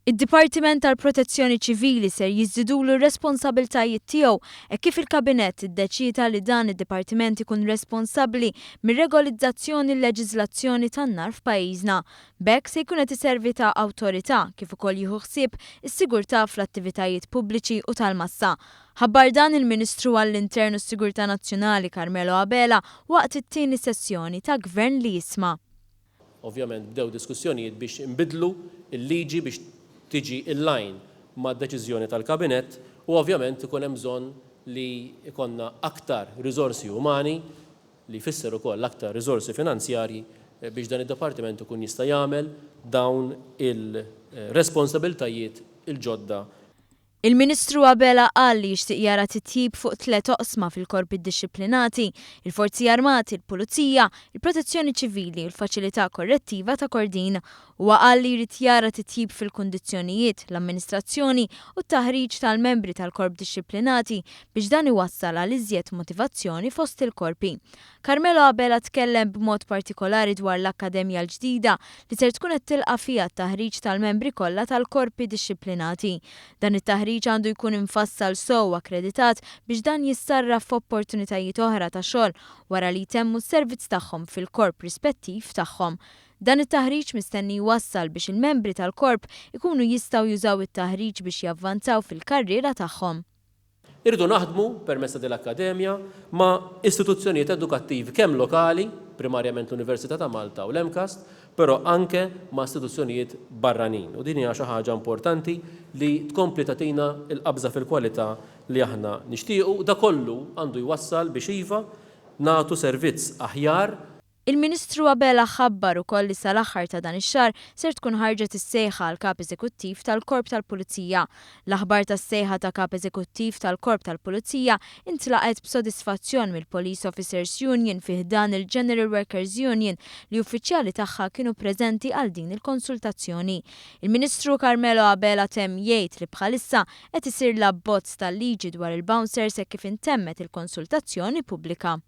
Id-Dipartiment tal-Protezzjoni Ċivili ser jiżidulu r-responsabiltajiet tiegħu kif il-Kabinett iddeċida li dan id-Dipartiment ikun responsabbli mir-regolizzazzjoni l-leġiżlazzjoni tan-nar f'pajjiżna. B'hekk se jkun qed iservi ta' awtorità kif ukoll jieħu ħsieb is-sigurtà fl-attivitajiet pubbliċi u tal-massa. Ħabbar dan il-Ministru għall-Intern u s-Sigurtà Nazzjonali Carmelo Abela waqt it-tieni sessjoni ta' Gvern li jisma'. Ovvjament bdew diskussjonijiet biex inbidlu il-liġi biex tiġi in-line mad-deċiżjoni tal-Kabinett u ovvjament ikun hemm bżonn li ikonna aktar riżorsi umani li jfisser ukoll aktar riżorsi finanzjarji biex dan id-Dipartiment ikun jista' jagħmel dawn il-responsabiltajiet il-ġodda. Il-Ministru Abela qal li jixtieq jara titjib fuq 3 oqsma fil-korpi ddixxiplinati, il-Forzi Armati, il-Pulizija, il-Protezzjoni Ċivili u l-Faċilità Korrettiva ta' Kordin. Huwa qal li jrid jara titjib fil-kundizzjonijiet, l-amministrazzjoni u t-taħriġ tal-membri tal-korp dixxiplinati biex dan iwassal għal iżjed motivazzjoni fost il-korpi. Carmelo Abela tkellem b'mod partikolari dwar l-Akkademja l-ġdida li ser tkun qed tilqa' fiha t-taħriġ tal-membri kollha tal-korpi dixxiplinati. Dan it-taħriġ għandu jkun infassal sew akkreditat biex dan jissarraf f'opportunitajiet oħra ta' xogħol wara li jtemmu s-servizz tagħhom fil-korp rispettiv tagħhom. Dan it-taħriġ mistenni jwassal biex il-membri tal-korp ikunu jistgħu jużaw it-taħriġ biex javvanzaw fil-karriera tagħhom. Irridu naħdmu permezz dil-Akkademja ma' istituzzjonijiet edukattivi kemm lokali, primarjament l-Università ta' Malta u l-EMCAST, però anke ma' istituzzjonijiet barranin. U din hija xi ħaġa importanti li tkompli tagħtina l-qabża fil-kwalità li aħna nixtiequ, da kollu għandu jwassal biex iva nagħtu servizz aħjar. Il-Ministru Abela ħabbar ukoll li sal-aħħar ta' dan ix-xahar ser tkun ħarġet is-sejħa għal kap eżekuttiv tal-Korp tal-Pulizija. L-aħbar tas-sejħa ta' kap eżekuttiv tal-Korp tal-Pulizija intlaqet b'sodisfazzjon mill-Police Officers Union fih dan il-General Workers Union li uffiċjali tagħha kienu preżenti għal din il-konsultazzjoni. Il-Ministru Carmelo Abela temm jgħid li bħalissa qed isir l-abbozz tal-liġi dwar il-bouncers kif intemmet il-konsultazzjoni pubblika.